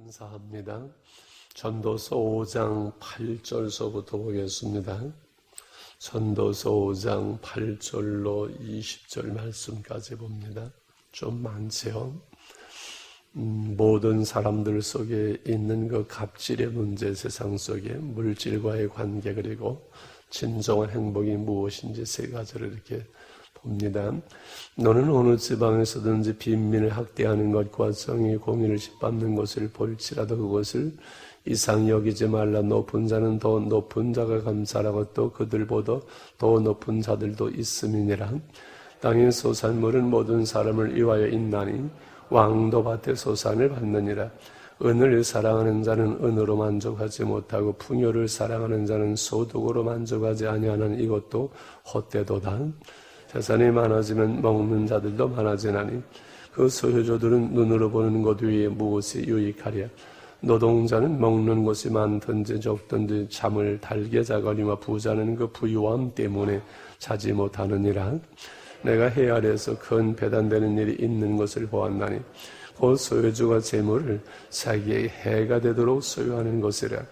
감사합니다. 전도서 5장 8절서부터 보겠습니다. 전도서 5장 8절로 20절 말씀까지 봅니다. 좀 많지요. 모든 사람들 속에 있는 그 갑질의 문제, 세상 속에 물질과의 관계, 그리고 진정한 행복이 무엇인지 세 가지를 이렇게 봅니다. 너는 어느 지방에서든지 빈민을 학대하는 것과 정의 공의를 짓밟는 것을 볼지라도 그것을 이상 여기지 말라. 높은 자는 더 높은 자가 감사하고 또 그들보다 더 높은 자들도 있음이니라. 땅의 소산물은 모든 사람을 위하여 있나니 왕도 밭의 소산을 받느니라. 은을 사랑하는 자는 은으로 만족하지 못하고 풍요를 사랑하는 자는 소득으로 만족하지 아니하는 이것도 헛되도다. 재산이 많아지면 먹는 자들도 많아지나니 그 소유주들은 눈으로 보는 것 위에 무엇이 유익하랴. 노동자는 먹는 것이 많든지 적든지 잠을 달게 자거니와 부자는 그 부유함 때문에 자지 못하느니라. 내가 해 아래에서 큰 배단되는 일이 있는 것을 보았나니 그 소유주가 재물을 자기의 해가 되도록 소유하는 것이라.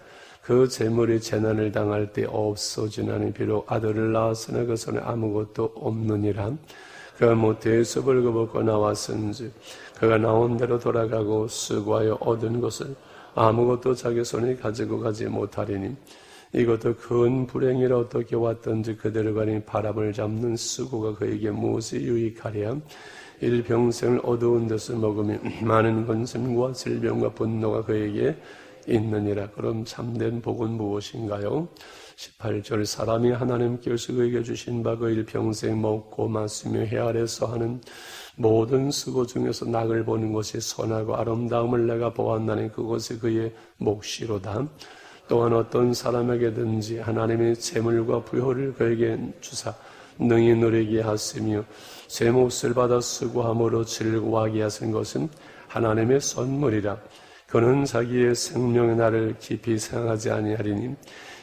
그 재물이 재난을 당할 때 없어지나니 비록 아들을 낳았으나 그 손에 아무것도 없느니라. 그가 모태에서 벌거벗고 나왔은지 그가 나온 대로 돌아가고 수고하여 얻은 것을 아무것도 자기 손에 가지고 가지 못하리니 이것도 큰 불행이라. 어떻게 왔든지 그대로 가니 바람을 잡는 수고가 그에게 무엇이 유익하랴. 일평생을 어두운 데서 먹으면 많은 권심과 질병과 분노가 그에게 있느니라. 그럼 참된 복은 무엇인가요? 18절 사람이 하나님께서 그에게 주신 바 그 일평생 먹고 마시며 해 아래서 하는 모든 수고 중에서 낙을 보는 것이 선하고 아름다움을 내가 보았나니 그것이 그의 몫이로다. 또한 어떤 사람에게든지 하나님의 재물과 부효를 그에게 주사 능히 누리게 하시며 제 몫을 받아 수고함으로 즐거워하게 하신 것은 하나님의 선물이라. 그는 자기의 생명의 날을 깊이 생각하지 아니하리니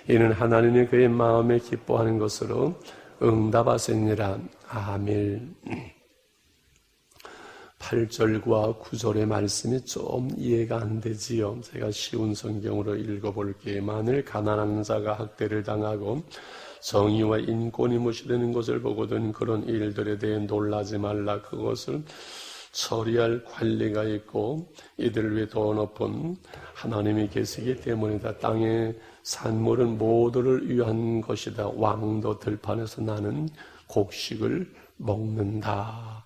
이는 하나님이 그의 마음에 기뻐하는 것으로 응답하시니라. 아멘. 8절과 9절의 말씀이 좀 이해가 안 되지요. 제가 쉬운 성경으로 읽어볼게요. 만일 가난한 자가 학대를 당하고 정의와 인권이 무시되는 것을 보거든 그런 일들에 대해 놀라지 말라. 그것을 처리할 관리가 있고 이들을 위해 더 높은 하나님이 계시기 때문이다. 땅의 산물은 모두를 위한 것이다. 왕도 들판에서 나는 곡식을 먹는다.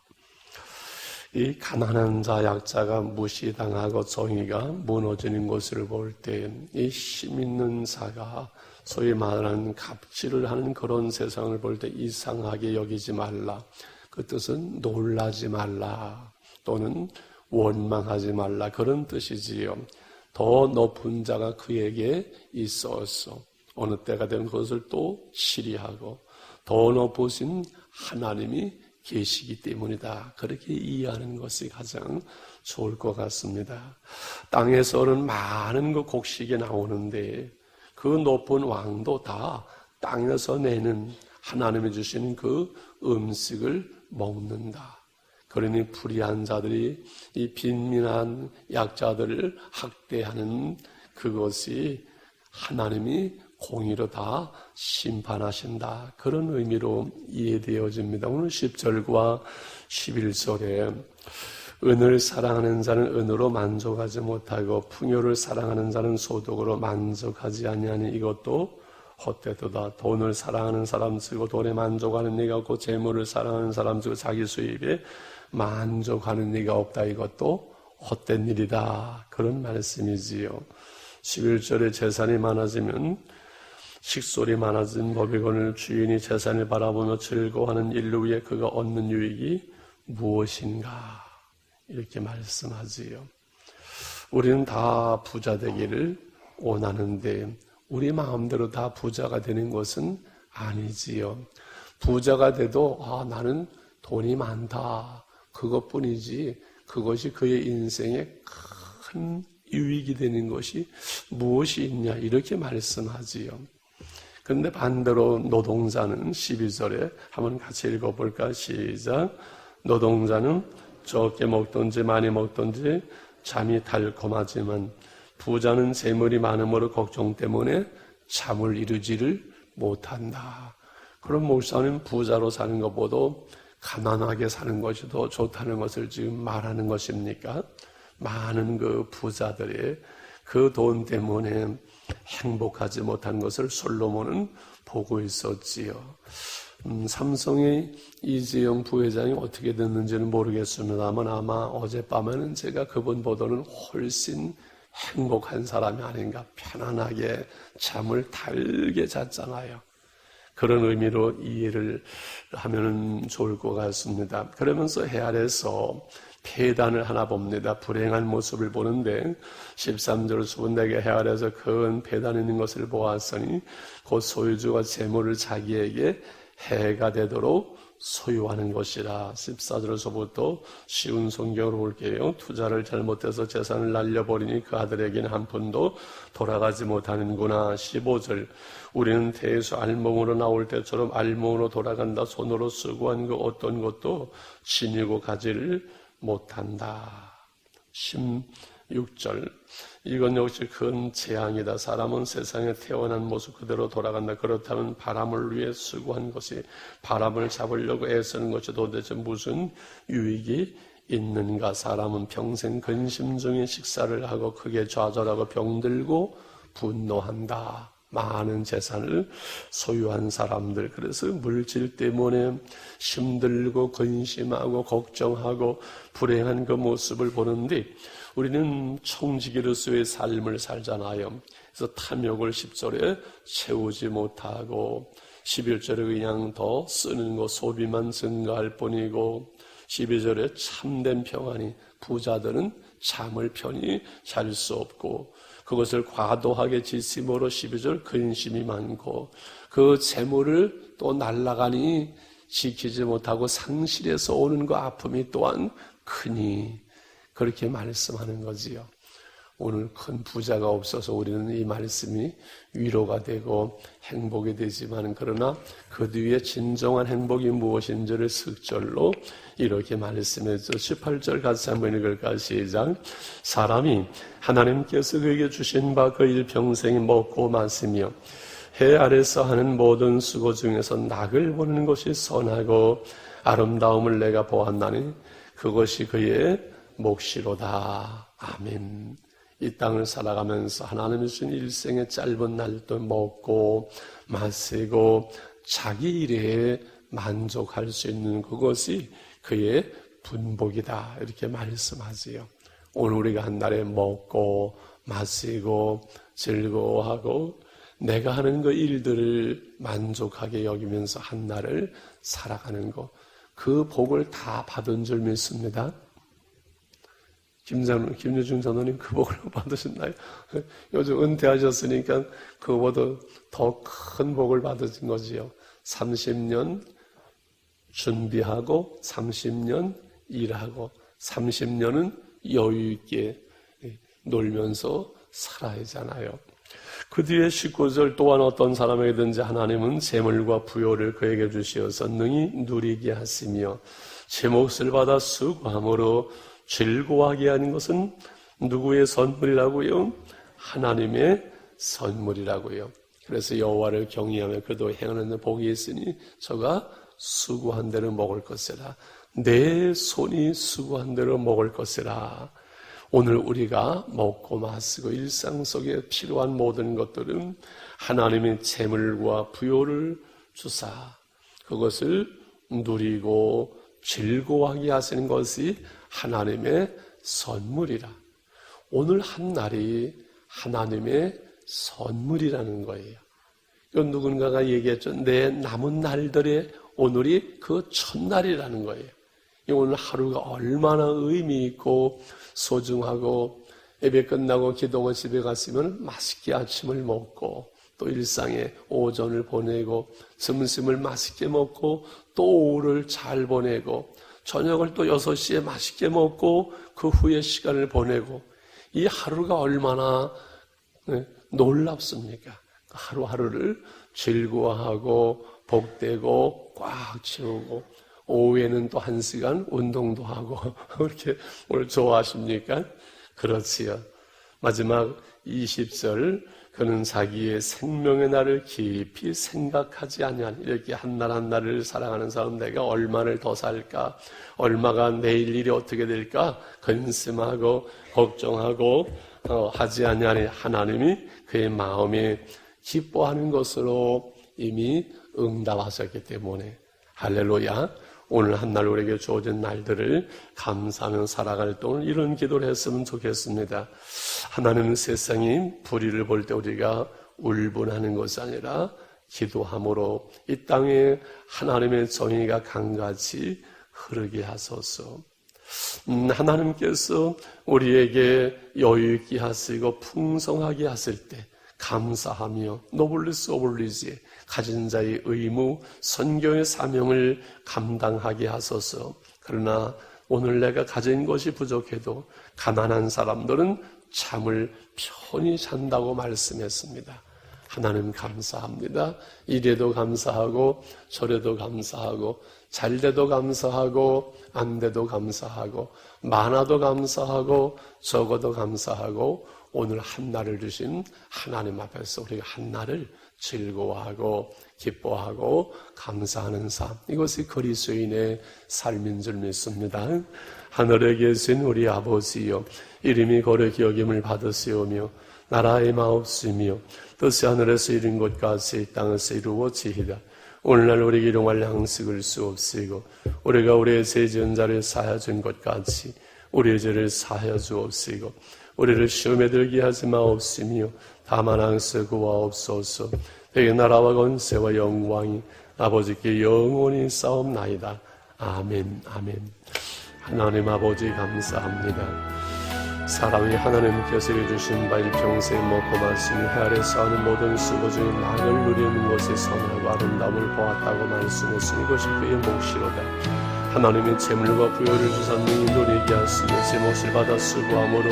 이 가난한 자, 약자가 무시당하고 정의가 무너지는 것을 볼 때 이 힘 있는 자가 소위 말하는 갑질을 하는 그런 세상을 볼 때 이상하게 여기지 말라. 그 뜻은 놀라지 말라 또는 원망하지 말라 그런 뜻이지요. 더 높은 자가 그에게 있어서 어느 때가 되면 그것을 또 치리하고 더 높으신 하나님이 계시기 때문이다. 그렇게 이해하는 것이 가장 좋을 것 같습니다. 땅에서는 많은 그 곡식이 나오는데 그 높은 왕도 다 땅에서 내는 하나님이 주시는 그 음식을 먹는다. 그러니 불의한 자들이 이 빈민한 약자들을 학대하는 그것이 하나님이 공의로 다 심판하신다. 그런 의미로 이해되어집니다. 오늘 10절과 11절에 은을 사랑하는 자는 은으로 만족하지 못하고 풍요를 사랑하는 자는 소득으로 만족하지 아니하니 이것도 헛되도다. 돈을 사랑하는 사람 쓰고 돈에 만족하는 네가 없고 재물을 사랑하는 사람 쓰고 자기 수입에 만족하는 네가 없다. 이것도 헛된 일이다. 그런 말씀이지요. 11절에 재산이 많아지면 식솔이 많아진 법이거늘 주인이 재산을 바라보며 즐거워하는 일로 위해 그가 얻는 유익이 무엇인가 이렇게 말씀하지요. 우리는 다 부자 되기를 원하는데 우리 마음대로 다 부자가 되는 것은 아니지요. 부자가 돼도 나는 돈이 많다 그것뿐이지 그것이 그의 인생에 큰 유익이 되는 것이 무엇이 있냐 이렇게 말씀하지요. 그런데 반대로 노동자는 12절에 한번 같이 읽어볼까? 시작. 노동자는 적게 먹든지 많이 먹든지 잠이 달콤하지만 부자는 재물이 많음으로 걱정 때문에 잠을 이루지를 못한다. 그럼 목사님 부자로 사는 것보다 가난하게 사는 것이 더 좋다는 것을 지금 말하는 것입니까? 많은 그 부자들의 그 돈 때문에 행복하지 못한 것을 솔로몬은 보고 있었지요. 삼성의 이재용 부회장이 어떻게 됐는지는 모르겠습니다만 아마 어젯밤에는 제가 그분보다는 훨씬 행복한 사람이 아닌가, 편안하게 잠을 달게 잤잖아요. 그런 의미로 이해를 하면 좋을 것 같습니다. 그러면서 해 아래서 폐단을 하나 봅니다. 불행한 모습을 보는데 13절에서 내게 해 아래서 큰 폐단이 있는 것을 보았으니 곧 소유주가 재물을 자기에게 해가 되도록 소유하는 것이라. 14절에서부터 쉬운 성경으로 볼게요. 투자를 잘못해서 재산을 날려버리니 그 아들에게는 한 푼도 돌아가지 못하는구나. 15절 우리는 태에서 알몸으로 나올 때처럼 알몸으로 돌아간다. 손으로 수고한 그 어떤 것도 지니고 가지를 못한다. 16절 이건 역시 큰 재앙이다. 사람은 세상에 태어난 모습 그대로 돌아간다. 그렇다면 바람을 위해 수고한 것이, 바람을 잡으려고 애쓰는 것이 도대체 무슨 유익이 있는가. 사람은 평생 근심 중에 식사를 하고 크게 좌절하고 병들고 분노한다. 많은 재산을 소유한 사람들, 그래서 물질 때문에 힘들고 근심하고 걱정하고 불행한 그 모습을 보는데 우리는 청지기로서의 삶을 살잖아요. 그래서 탐욕을 10절에 채우지 못하고 11절에 그냥 더 쓰는 거 소비만 증가할 뿐이고 12절에 참된 평안이, 부자들은 잠을 편히 잘 수 없고 그것을 과도하게 지심으로 12절 근심이 많고 그 재물을 또 날아가니 지키지 못하고 상실해서 오는 그 아픔이 또한 크니, 그렇게 말씀하는 거지요. 오늘 큰 부자가 없어서 우리는 이 말씀이 위로가 되고 행복이 되지만 그러나 그 뒤에 진정한 행복이 무엇인지를 석절로 이렇게 말씀해서 18절 같이 한번 읽을까? 시작. 사람이 하나님께서 그에게 주신 바 그 일평생이 먹고 마시며 해 아래서 하는 모든 수고 중에서 낙을 보는 것이 선하고 아름다움을 내가 보았나니 그것이 그의 몫이로다. 아멘. 이 땅을 살아가면서 하나님이 주신 일생의 짧은 날도 먹고 마시고 자기 일에 만족할 수 있는 그것이 그의 분복이다. 이렇게 말씀하지요. 오늘 우리가 한 날에 먹고 마시고 즐거워하고 내가 하는 그 일들을 만족하게 여기면서 한 날을 살아가는 것, 그 복을 다 받은 줄 믿습니다. 김여중 장로님 그 복을 받으셨나요? 요즘 은퇴하셨으니까 그보다 더 큰 복을 받으신 거지요. 30년 준비하고 30년 일하고 30년은 여유 있게 놀면서 살아야잖아요. 그 뒤에 19절 또한 어떤 사람에게든지 하나님은 재물과 부요를 그에게 주시어서 능히 누리게 하시며 제 몫을 받아 수고함으로 즐거워하게 하는 것은 누구의 선물이라고요? 하나님의 선물이라고요. 그래서 여호와를 경외하며 그도 행하는 복이 있으니 저가 수고한 대로 먹을 것이라. 내 손이 수고한 대로 먹을 것이라. 오늘 우리가 먹고 마시고 일상 속에 필요한 모든 것들은 하나님의 재물과 부요를 주사 그것을 누리고 즐거워하게 하시는 것이 하나님의 선물이라. 오늘 한 날이 하나님의 선물이라는 거예요. 이건 누군가가 얘기했죠. 내 남은 날들의 오늘이 그 첫날이라는 거예요. 오늘 하루가 얼마나 의미 있고 소중하고 예배 끝나고 기도하고 집에 갔으면 맛있게 아침을 먹고 또 일상의 오전을 보내고 점심을 맛있게 먹고 또 오후를 잘 보내고 저녁을 또 6시에 맛있게 먹고 그 후에 시간을 보내고 이 하루가 얼마나 놀랍습니까? 하루하루를 즐거워하고 복되고 꽉 채우고 오후에는 또 1시간 운동도 하고 그렇게 오늘 좋아하십니까? 그렇지요. 마지막 20절, 그는 자기의 생명의 날을 깊이 생각하지 아니하니. 이렇게 한 날 한 날을 살아가는 사람, 내가 얼마를 더 살까, 얼마가 내일 일이 어떻게 될까 근심하고 걱정하고 하지 아니하니 하나님이 그의 마음에 기뻐하는 것으로 이미 응답하셨기 때문에. 할렐루야. 오늘 한 날 우리에게 주어진 날들을 감사하며 살아갈 동안 이런 기도를 했으면 좋겠습니다. 하나님은 세상이 불의를 볼 때 우리가 울분하는 것이 아니라 기도함으로 이 땅에 하나님의 정의가 강같이 흐르게 하소서. 하나님께서 우리에게 여유 있게 하시고 풍성하게 하실 때 감사하며 노블리스 오블리지, 가진 자의 의무, 선교의 사명을 감당하게 하소서. 그러나 오늘 내가 가진 것이 부족해도 가난한 사람들은 잠을 편히 잔다고 말씀했습니다. 하나님 감사합니다. 이래도 감사하고 저래도 감사하고 잘 돼도 감사하고 안 돼도 감사하고 많아도 감사하고 적어도 감사하고 오늘 한날을 주신 하나님 앞에서 우리가 한날을 즐거워하고 기뻐하고 감사하는 삶, 이것이 그리스도인의 삶인 줄 믿습니다. 하늘에 계신 우리 아버지여, 이름이 거룩히 여김을 받으시오며 나라의 마옵시며 뜻이 하늘에서 이룬 것 같이 이 땅에서 이루어지이다. 오늘날 우리에게 일용할 양식을 주옵시고 우리가 우리의 죄 지은 자를 사하여 준 것 같이 우리의 죄를 사하여 주옵시고 우리를 시험에 들게 하지 마옵시며 다만 항상 구하옵소서. 대개 나라와 권세와 영광이 아버지께 영원히 싸움나이다. 아멘. 아멘. 하나님 아버지 감사합니다. 사람이 하나님께서 해주신 바 일평생 먹고 마시며 해 아래서 하는 모든 수고 중에 낙을 누리는 것이 선하고 아름다움을 보았다고 말씀했으니 이것이 그의 몫이로다. 하나님의 재물과 부여를 주사 능히 누리게 하시며 제 몫을 받아 수고함으로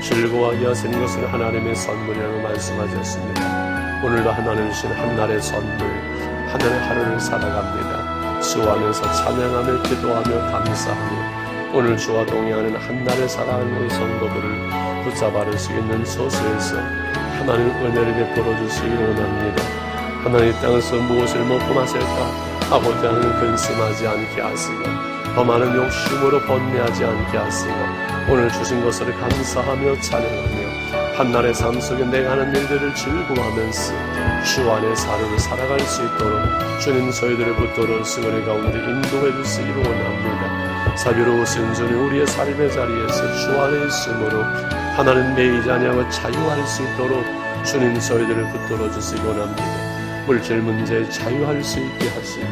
즐거워하게 하시는 것은 하나님의 선물이라고 말씀하셨습니다. 오늘도 하나님 주신 한날의 선물, 하늘의 하루를 살아갑니다. 주 안에서 찬양하며 기도하며 감사하며 오늘 주와 동행하는 한날을 살아가는 우리 성도들을 붙잡아줄 수 있는 소수에서 하나님 은혜를 베풀어 주시기를 원합니다. 하나님 땅에서 무엇을 먹고 마실까 아버지 하나님 근심하지 않게 하시고 더 많은 욕심으로 번뇌하지 않게 하시고 오늘 주신 것을 감사하며 찬양하며 한날의 삶 속에 내가 하는 일들을 즐거워하면서 주 안의 하루를 살아갈 수 있도록 주님 저희들을 붙들어 수고의 가운데 인도해 주시기를 원합니다. 자비로우신 주님 우리의 삶의 자리에서 주 안에 있으므로 하나님 매이지 아니하고 자유할 수 있도록 주님 저희들을 붙들어 주시기 원합니다. 물질 문제에 자유할 수 있게 하시고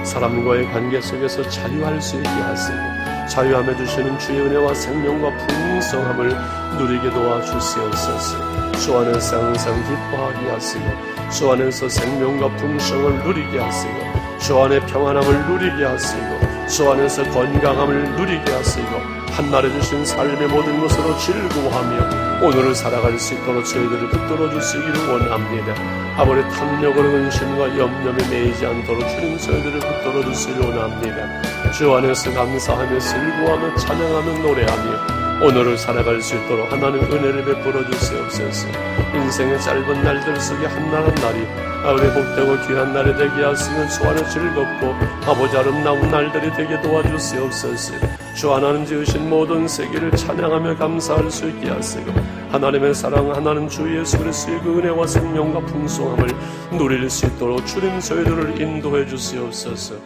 사람과의 관계 속에서 자유할 수 있게 하시고 자유함에 주시는 주의 은혜와 생명과 풍성함을 누리게 도와주시옵소서. 주 안에서 항상 기뻐하게 하시고 주 안에서 생명과 풍성을 누리게 하시고 주 안에 평안함을 누리게 하시고 주 안에서 건강함을 누리게 하시고 한날에 주신 삶의 모든 것으로 즐거워하며 오늘을 살아갈 수 있도록 저희들을 붙들어 주시기를 원합니다. 아버지 탐욕으로 근심과 염려에 매이지 않도록 주님 저희들을 붙들어 주시기를 원합니다. 주 안에서 감사하며 즐거워하며 찬양하며 노래하며 오늘을 살아갈 수 있도록 하나님 은혜를 베풀어 주시옵소서. 인생의 짧은 날들 속에 한날 한날이 아버지 복되고 귀한 날이 되게 하시면 주 안에 즐겁고 아버지 아름다운 날들이 되게 도와주시옵소서. 주 하나님 지으신 모든 세계를 찬양하며 감사할 수 있게 하시고 하나님의 사랑 하나님 주 예수 그리스도의 그 은혜와 생명과 풍성함을 누릴 수 있도록 주님 저희들을 인도해 주시옵소서.